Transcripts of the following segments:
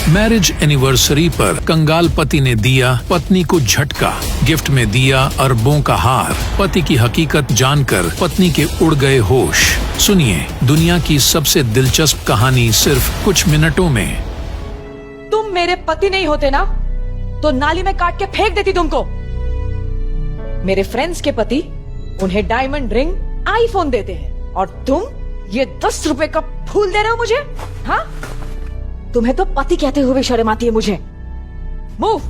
Marriage anniversary पर कंगाल पति ने दिया पत्नी को झटका, गिफ्ट में दिया अरबों का हार। पति की हकीकत जानकर पत्नी के उड़ गए होश। सुनिए दुनिया की सबसे दिलचस्प कहानी सिर्फ कुछ मिनटों में। तुम मेरे पति नहीं होते ना तो नाली में काट के फेंक देती तुमको। मेरे फ्रेंड्स के पति उन्हें डायमंड रिंग, आईफोन देते हैं और तुम ये 10 रुपए का फूल दे रहे हो मुझे? हाँ, तुम्हें तो पति कहते हुए शर्म आती है मुझे। मूव।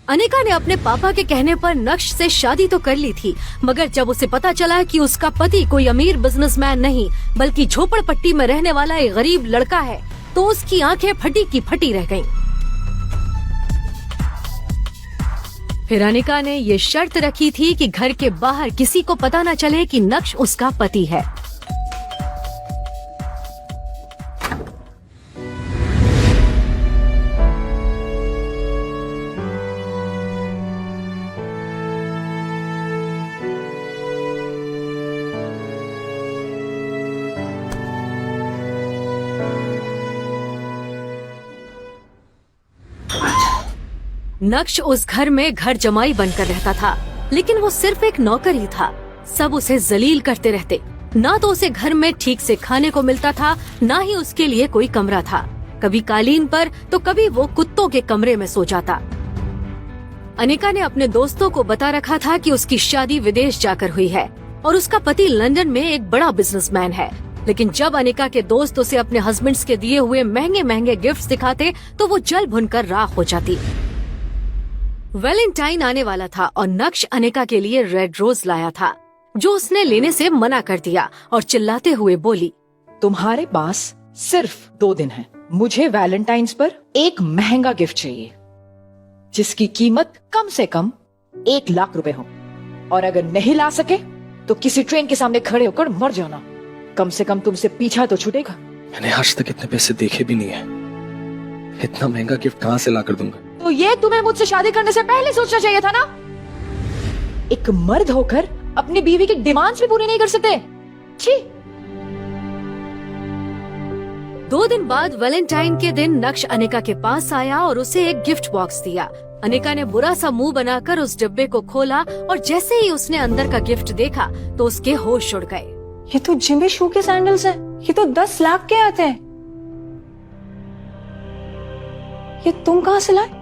अनिका ने अपने पापा के कहने पर नक्श से शादी तो कर ली थी, मगर जब उसे पता चला कि उसका पति कोई अमीर बिजनेसमैन नहीं बल्कि झोपड़पट्टी में रहने वाला एक गरीब लड़का है, तो उसकी आंखें फटी की फटी रह गईं। फिर अनिका ने ये शर्त रखी थी कि घर के बाहर किसी को पता न चले कि नक्श उसका पति है। नक्श उस घर में घर जमाई बनकर रहता था, लेकिन वो सिर्फ एक नौकर ही था। सब उसे जलील करते रहते। ना तो उसे घर में ठीक से खाने को मिलता था, ना ही उसके लिए कोई कमरा था। कभी कालीन पर तो कभी वो कुत्तों के कमरे में सो जाता। अनिका ने अपने दोस्तों को बता रखा था कि उसकी शादी विदेश जाकर हुई है और उसका पति लंदन में एक बड़ा बिजनेसमैन है। लेकिन जब अनिका के दोस्त उसे अपने हस्बैंड्स के दिए हुए महंगे महंगे गिफ्ट्स दिखाते तो वो जल भुनकर राख हो जाती। वैलेंटाइन आने वाला था और नक्श अनिका के लिए रेड रोज लाया था, जो उसने लेने से मना कर दिया और चिल्लाते हुए बोली, तुम्हारे पास सिर्फ 2 दिन हैं। मुझे वैलेंटाइंस पर एक महंगा गिफ्ट चाहिए जिसकी कीमत कम से कम 1 लाख रुपए हो, और अगर नहीं ला सके तो किसी ट्रेन के सामने खड़े होकर मर जाना। कम से कम तुमसे पीछा तो छूटेगा। मैंने आज तक इतने पैसे देखे भी नहीं है, इतना महंगा गिफ्ट कहाँ से ला कर दूंगा? तो ये तुम्हें मुझसे शादी करने से पहले सोचना चाहिए था ना। एक मर्द होकर अपनी बीवी की डिमांड्स भी पूरी नहीं कर सकते। छी। 2 दिन बाद वैलेंटाइन के दिन नक्श अनिका के पास आया और उसे एक गिफ्ट बॉक्स दिया। अनिका ने बुरा सा मुंह बनाकर उस डिब्बे को खोला और जैसे ही उसने अंदर का गिफ्ट देखा तो उसके होश उड़ गए। ये तो जिमी शू के सैंडल्स हैं। ये तो 10 लाख के आते हैं। ये तुम कहाँ से लाए?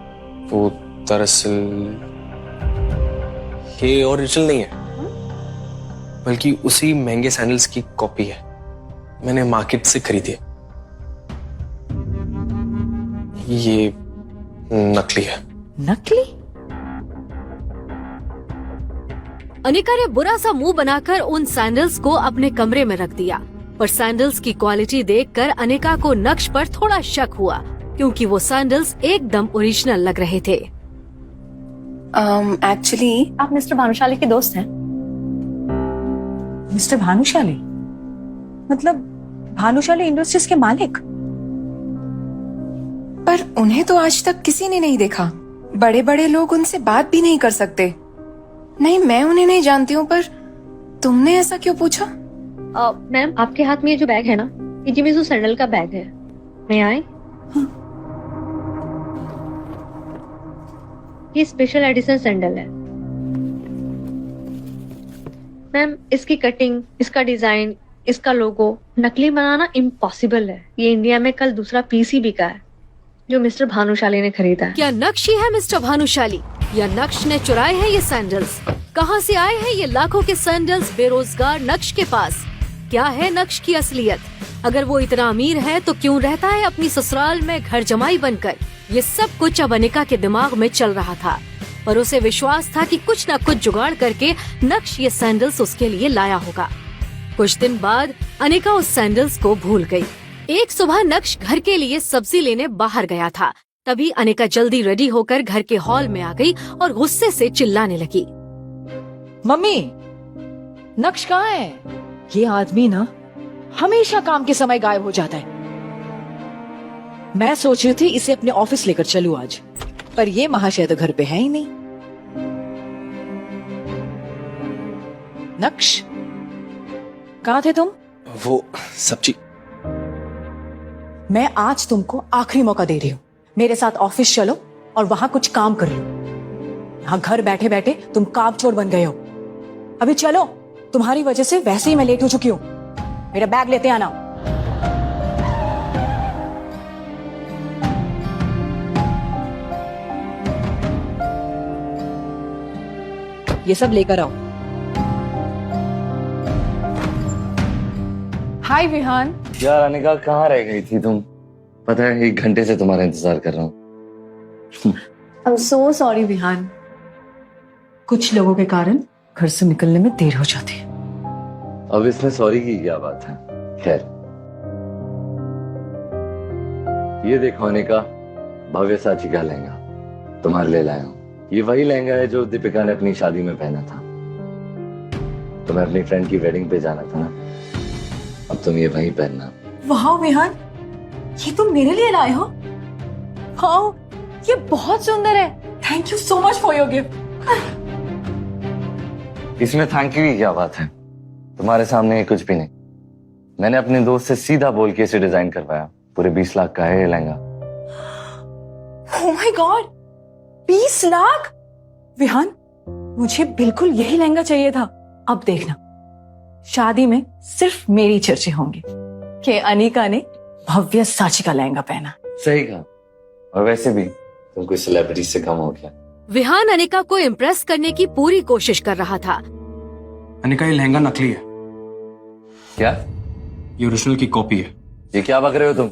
वो दरअसल ये ओरिजिनल नहीं है, बल्कि उसी महंगे सैंडल्स की कॉपी है। मैंने मार्केट से खरीदी है। ये नकली है। नकली? अनिका ने बुरा सा मुंह बनाकर उन सैंडल्स को अपने कमरे में रख दिया, पर सैंडल्स की क्वालिटी देखकर अनिका को नक्श पर थोड़ा शक हुआ, क्योंकि वो सैंडल्स एकदम ओरिजिनल लग रहे थे। एक्चुअली आप मिस्टर भानुशाली के दोस्त हैं? मिस्टर भानुशाली मतलब भानुशाली इंडस्ट्रीज के मालिक? पर उन्हें तो आज तक किसी ने नहीं देखा। बड़े बड़े लोग उनसे बात भी नहीं कर सकते। नहीं, मैं उन्हें नहीं जानती हूँ, पर तुमने ऐसा क्यों पूछा? मैम, आपके हाथ में ये जो बैग है ना, ये जिमी सैंडल का बैग है। मैं आए? ये स्पेशल एडिशन सैंडल है मैम। इसकी कटिंग, इसका डिजाइन, इसका लोगो नकली बनाना इम्पॉसिबल है। ये इंडिया में कल दूसरा पीस ही बिका है जो मिस्टर भानुशाली ने खरीदा है। क्या नक्श ही है मिस्टर भानुशाली, या नक्श ने चुराए हैं ये सैंडल्स? कहाँ से आए हैं ये लाखों के सैंडल्स बेरोजगार नक्श के पास? क्या है नक्श की असलियत? अगर वो इतना अमीर है तो क्यों रहता है अपनी ससुराल में घर जमाई बनकर? ये सब कुछ अब अनिका के दिमाग में चल रहा था, पर उसे विश्वास था कि कुछ न कुछ जुगाड़ करके नक्श ये सैंडल्स उसके लिए लाया होगा। कुछ दिन बाद अनिका उस सैंडल्स को भूल गई। एक सुबह नक्श घर के लिए सब्जी लेने बाहर गया था। तभी अनिका जल्दी रेडी होकर घर के हॉल में आ गई और गुस्से से चिल्लाने लगी, मम्मी, नक्श कहाँ है? ये आदमी ना हमेशा काम के समय गायब हो जाता है। मैं सोच रही थी इसे अपने ऑफिस लेकर चलूं आज, पर ये महाशय तो घर पे है ही नहीं। नक्श, कहाँ थे तुम? वो सब्जी। मैं आज तुमको आखिरी मौका दे रही हूँ, मेरे साथ ऑफिस चलो और वहां कुछ काम कर लो। यहाँ घर बैठे बैठे तुम काम चोर बन गए हो। अभी चलो, तुम्हारी वजह से वैसे ही मैं लेट हो चुकी हूँ। मेरा बैग लेते आना। ये सब लेकर आओ। हाय विहान। यार अनिका, कहाँ रह गई थी तुम? पता है 1 घंटे से तुम्हारा इंतजार कर रहा हूँ। I am so sorry Vihaan. कुछ लोगों के कारण घर से निकलने में देर हो जाती है। अब इसमें सॉरी की क्या बात है? खैर, ये देखो अनिका, भव्य साची का लहंगा तुम्हारे लिए लाया हूँ। ये वही लहंगा है जो दीपिका ने अपनी शादी में पहना था। तुम्हें अपनी फ्रेंड की वेडिंग पे जाना था ना, अब तुम ये वही पहनना। वाह विहान, ये तुम मेरे लिए लाए हो? हाँ, ये बहुत सुंदर है। Thank you so much for your gift. इसमें थैंक यू की क्या बात है? तुम्हारे सामने ये कुछ भी नहीं। मैंने अपने दोस्त से सीधा बोल के इसे डिजाइन करवाया। पूरे 20 लाख का है ये lehenga. Oh my god, 20 lakh! Vihaan, मुझे बिल्कुल यही लहंगा चाहिए था। अब देखना, शादी में सिर्फ मेरी चर्चे होंगे कि अनिका ने भव्य साची का लहंगा पहना। सही कहा। और वैसे भी तुम कोई सेलिब्रिटी से कम हो गया। विहान अनिका को इम्प्रेस करने की पूरी कोशिश कर रहा था। अनिका, ये लहंगा नकली है। क्या? ये ओरिजिनल की कॉपी है। ये क्या बक रहे हो तुम?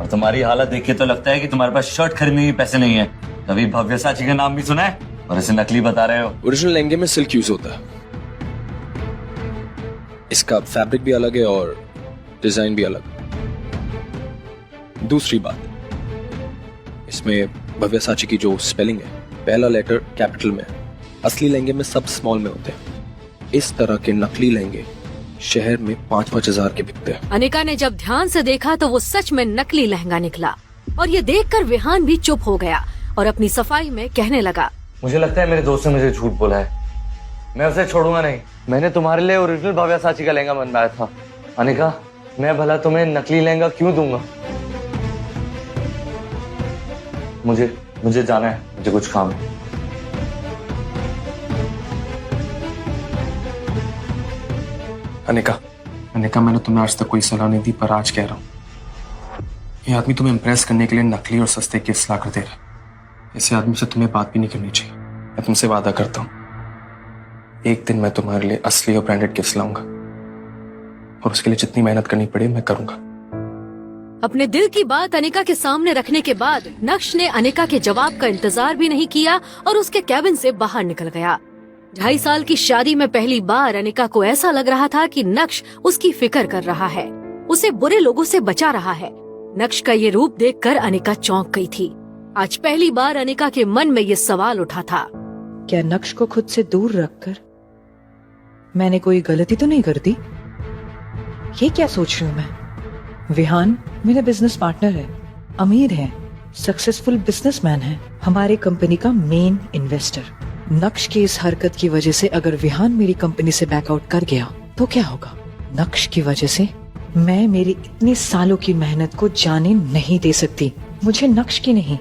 और तुम्हारी हालत देख के तो लगता है कि तुम्हारे पास शर्ट खरीदने के पैसे नहीं है। कभी भव्य साची का नाम भी सुना है और इसे नकली बता रहे हो? ओरिजिनल लहंगे में सिल्क यूज होता है। इसका फैब्रिक भी अलग है और डिजाइन भी अलग। दूसरी बात, इसमें भव्य साची की जो स्पेलिंग है, पहला लेटर कैपिटल में है। असली लहंगे में सब स्मॉल में होते हैं। इस तरह के नकली लहंगे शहर में 5-5 हजार के बिकते हैं। अनिका ने जब ध्यान से देखा तो वो सच में नकली लहंगा निकला और ये देखकर विहान भी चुप हो गया और अपनी सफाई में कहने लगा, मुझे लगता है मेरे दोस्त ने मुझे झूठ बोला है। मैं उसे छोड़ूंगा नहीं। मैंने तुम्हारे लिए ओरिजिनल भव्य साची का लहंगा बनवाया था। अनिका, मैं भला तुम्हें नकली लहंगा क्यों दूंगा? मुझे जाना है, मुझे कुछ काम है। अनिका, मैंने तुम्हें आज तक कोई सलाह नहीं दी, पर आज कह रहा हूँ। ये आदमी तुम्हें इम्प्रेस करने के लिए नकली और सस्ते गिफ्ट्स ला कर दे रहा है। ऐसे आदमी से तुम्हें बात भी नहीं करनी चाहिए। मैं तुमसे वादा करता हूँ, एक दिन मैं तुम्हारे लिए असली और ब्रांडेड गिफ्ट्स लाऊंगा, और उसके लिए जितनी मेहनत करनी पड़े मैं करूंगा। अपने दिल की बात अनिका के सामने रखने के बाद नक्श ने अनिका के जवाब का इंतजार भी नहीं किया और उसके कैबिन से बाहर निकल गया। 2.5 साल की शादी में पहली बार अनिका को ऐसा लग रहा था कि नक्श उसकी फिक्र कर रहा है, उसे बुरे लोगों से बचा रहा है। नक्श का ये रूप देखकर अनिका चौंक गई थी। आज पहली बार अनिका के मन में ये सवाल उठा था, क्या नक्श को खुद से दूर रखकर मैंने कोई गलती तो नहीं कर दी? ये क्या सोच रही हूँ मैं? विहान मेरा बिजनेस पार्टनर है, अमीर है, सक्सेसफुल बिजनेसमैन है, हमारी कंपनी का मेन इन्वेस्टर। नक्श की इस हरकत की वजह से अगर विहान मेरी कंपनी से बैकआउट कर गया तो क्या होगा? नक्श की वजह से मैं मेरी इतने सालों की मेहनत को जाने नहीं दे सकती। मुझे नक्श की नहीं,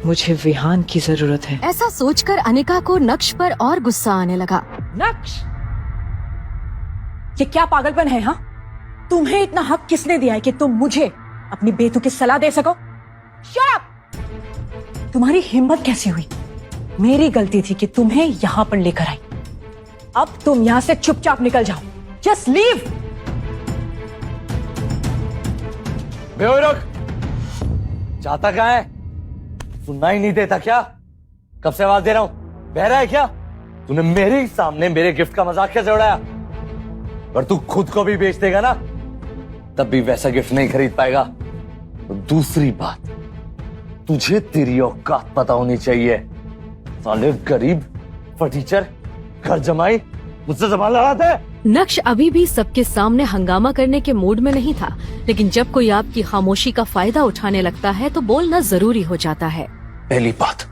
मुझे विहान की जरूरत है। ऐसा सोचकर अनिका को नक्श पर और गुस्सा आने लगा। नक्श, ये क्या पागलपन है? हाँ, तुम्हें इतना हक किसने दिया है कि तुम मुझे अपनी बेतुकी सलाह दे सको? Shut up! तुम्हारी हिम्मत कैसी हुई? मेरी गलती थी कि तुम्हें यहां पर लेकर आई। अब तुम यहां से चुपचाप निकल जाओ। Just leave. बेहोश, जाता कहाँ है? सुनना ही नहीं देता क्या? कब से आवाज दे रहा हूं, बहरा है क्या? तूने मेरे ही सामने मेरे गिफ्ट का मजाक कैसे उड़ाया? और तू खुद को भी बेच देगा ना, तब भी वैसा गिफ्ट नहीं खरीद पाएगा। और दूसरी बात, तुझे तेरी औकात पता होनी चाहिए। साले गरीब फटीचर घर जमाई मुझसे जबान लड़ाते हैं। नक्श अभी भी सबके सामने हंगामा करने के मूड में नहीं था, लेकिन जब कोई आपकी खामोशी का फायदा उठाने लगता है तो बोलना जरूरी हो जाता है। पहली बात,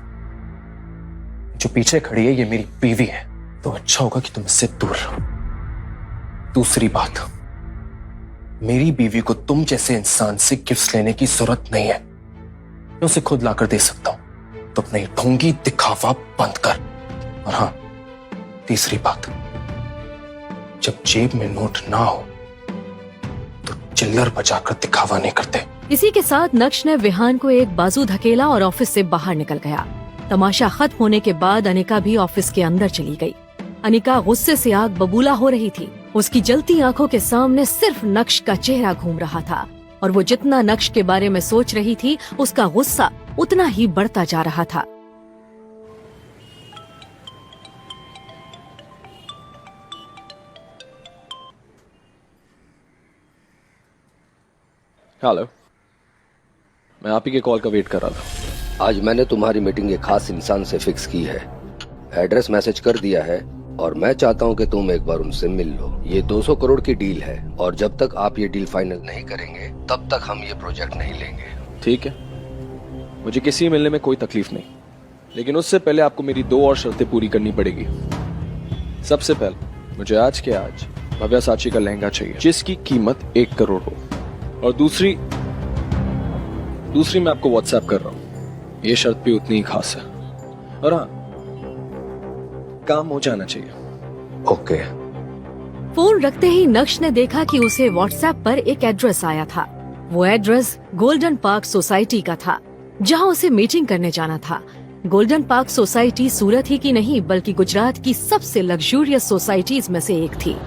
जो पीछे खड़ी है ये मेरी बीवी है, तो अच्छा होगा कि तुम इससे दूर रहो। दूसरी बात, मेरी बीवी को तुम जैसे इंसान से गिफ्ट्स लेने की जरूरत नहीं है, मैं उसे खुद लाकर दे सकता हूं। तो अपने ढोंगी दिखावा बंद कर। और हाँ, तीसरी बात, जब जेब में नोट ना हो तो चिल्लर बजाकर दिखावा नहीं करते। इसी के साथ नक्श ने विहान को एक बाजू धकेला और ऑफिस से बाहर निकल गया। तमाशा खत्म होने के बाद अनिका भी ऑफिस के अंदर चली गई। अनिका गुस्से से आग बबूला हो रही थी। उसकी जलती आंखों के सामने सिर्फ नक्श का चेहरा घूम रहा था और वो जितना नक्श के बारे में सोच रही थी उसका गुस्सा उतना ही बढ़ता जा रहा था। हेलो, मैं आप ही के कॉल का वेट कर रहा था। आज मैंने तुम्हारी मीटिंग एक खास इंसान से फिक्स की है। एड्रेस मैसेज कर दिया है और मैं चाहता हूं कि तुम एक बार उनसे मिल लो। ये 200 करोड़ की डील है और जब तक आप ये डील फाइनल नहीं करेंगे तब तक हम ये प्रोजेक्ट नहीं लेंगे। ठीक है, मुझे किसी मिलने में कोई तकलीफ नहीं, लेकिन उससे पहले आपको मेरी 2 और शर्तें पूरी करनी पड़ेगी। सबसे पहले मुझे आज के आज भव्या साची का लहंगा चाहिए जिसकी कीमत 1 करोड़ हो, और दूसरी मैं आपको व्हाट्सएप कर रहा हूँ। ये शर्त भी उतनी ही खास है, और हाँ, काम हो जाना चाहिए। ओके। फोन रखते ही नक्श ने देखा कि उसे व्हाट्सएप पर एक एड्रेस आया था। वो एड्रेस गोल्डन पार्क सोसाइटी का था, जहां उसे मीटिंग करने जाना था। गोल्डन पार्क सोसाइटी सूरत ही की नहीं बल्कि गुजरात की सबसे लग्जूरियस सोसाइटीज में से एक थी।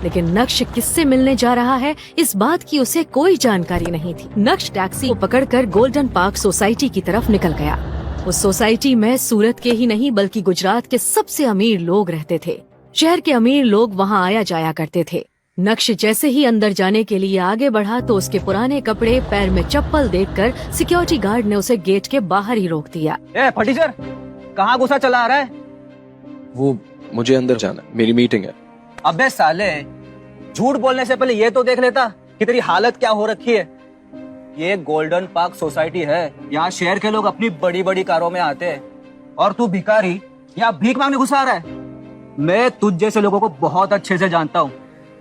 लेकिन नक्श किससे मिलने जा रहा है इस बात की उसे कोई जानकारी नहीं थी। नक्श टैक्सी को पकड़कर गोल्डन पार्क सोसाइटी की तरफ निकल गया। उस सोसाइटी में सूरत के ही नहीं बल्कि गुजरात के सबसे अमीर लोग रहते थे। शहर के अमीर लोग वहां आया जाया करते थे। नक्श जैसे ही अंदर जाने के लिए आगे बढ़ा तो उसके पुराने कपड़े, पैर में चप्पल देखकर सिक्योरिटी गार्ड ने उसे गेट के बाहर ही रोक दिया। फटीचर, कहाँ गुस्सा चला आ रहा है? वो मुझे अंदर जाना है, मेरी मीटिंग है। अबे साले, झूठ बोलने से पहले ये तो देख लेता कि तेरी हालत क्या हो रखी है। ये गोल्डन पार्क सोसाइटी है, यहाँ शहर के लोग अपनी बड़ी बड़ी कारों में आते हैं और तू भिखारी यहाँ भीख मांगने घुसा रहा है। मैं तुझ जैसे लोगों को बहुत अच्छे से जानता हूँ।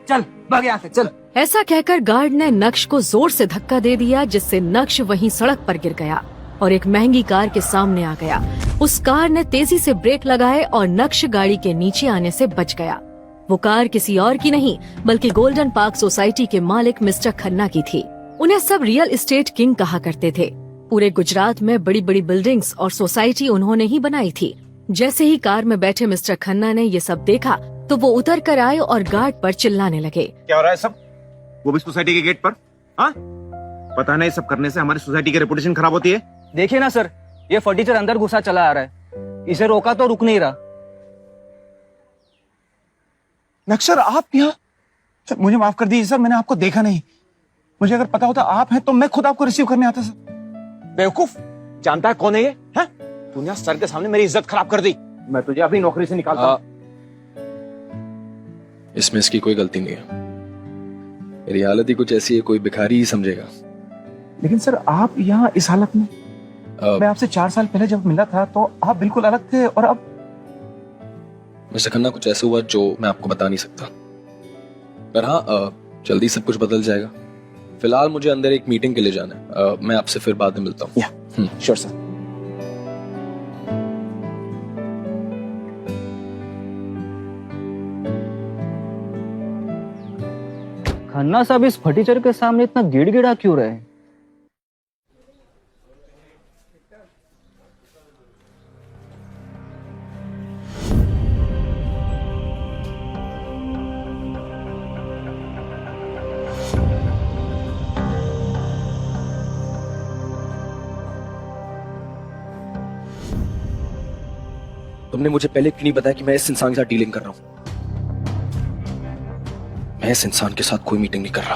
चल भाग यहाँ से, चल। ऐसा कहकर गार्ड ने नक्श को जोर से धक्का दे दिया, जिससे नक्श वहीं सड़क पर गिर गया और एक महंगी कार के सामने आ गया। उस कार ने तेजी से ब्रेक लगाए और नक्श गाड़ी के नीचे आने से बच गया। वो कार किसी और की नहीं बल्कि गोल्डन पार्क सोसाइटी के मालिक मिस्टर खन्ना की थी। उन्हें सब रियल एस्टेट किंग कहा करते थे। पूरे गुजरात में बड़ी बड़ी बिल्डिंग्स और सोसाइटी उन्होंने ही बनाई थी। जैसे ही कार में बैठे मिस्टर खन्ना ने ये सब देखा तो वो उतर कर आए और गार्ड पर चिल्लाने लगे। क्या हो रहा है सब? वो भी सोसाइटी के गेट पर? हाँ? पता नहीं, सब करने से हमारी सोसाइटी की रेपुटेशन खराब होती है। देखिए ना सर, ये फटीचर अंदर घुसा चला आ रहा है। इसे रोका तो रुक नहीं रहा। नक्सर, आप यहाँ? सर मुझे माफ कर दीजिए सर, मैंने आपको देखा नहीं। मुझे अगर पता होता आप हैं तो मैं खुद आपको रिसीव करने आता सर। बेवकूफ, जानता है कौन है ये? तूने सर के सामने मेरी इज्जत खराब कर दी। मैं तुझे अभी नौकरी से निकालता हूं। इसमें इसकी कोई गलती नहीं है। मेरी हालत ही कुछ ऐसी है, कोई भिखारी ही समझेगा। लेकिन सर आप यहाँ इस हालत में? मैं आपसे 4 साल पहले जब मिला था तो आप बिल्कुल अलग थे, और अब? मिस्टर खन्ना, कुछ ऐसा हुआ जो मैं आपको बता नहीं सकता, पर हाँ, जल्दी सब कुछ बदल जाएगा। फिलहाल मुझे अंदर एक मीटिंग के लिए जाना है। मैं आपसे फिर बाद में मिलता हूँ। Sure sir. खन्ना साहब इस फटीचर के सामने इतना गिड़गिड़ा क्यों रहे? तुमने मुझे पहले क्यों नहीं बताया कि मैं इस इंसान के साथ डीलिंग कर रहा हूं? मैं इस इंसान के साथ कोई मीटिंग नहीं कर रहा।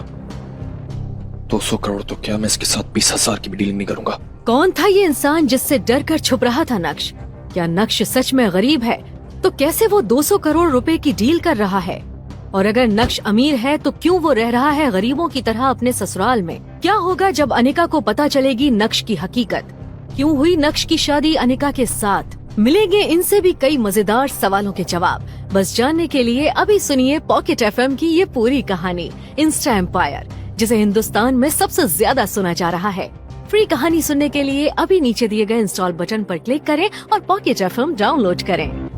200 करोड़ तो क्या, मैं इसके साथ 20,000 की भी डीलिंग नहीं करूंगा। कौन था ये इंसान जिससे डर कर छुप रहा था नक्श? क्या नक्श सच में गरीब है? तो कैसे वो 200 करोड़ रुपए की डील कर रहा है? और अगर नक्श अमीर है तो क्यों वो रह रहा है गरीबों की तरह अपने ससुराल में? क्या होगा जब अनिका को पता चलेगी नक्श की हकीकत? क्यों हुई नक्श की शादी अनिका के साथ? मिलेंगे इनसे भी कई मजेदार सवालों के जवाब। बस जानने के लिए अभी सुनिए पॉकेट एफएम की ये पूरी कहानी, इंस्टा एम्पायर, जिसे हिंदुस्तान में सबसे ज्यादा सुना जा रहा है। फ्री कहानी सुनने के लिए अभी नीचे दिए गए इंस्टॉल बटन पर क्लिक करें और पॉकेट एफएम डाउनलोड करें।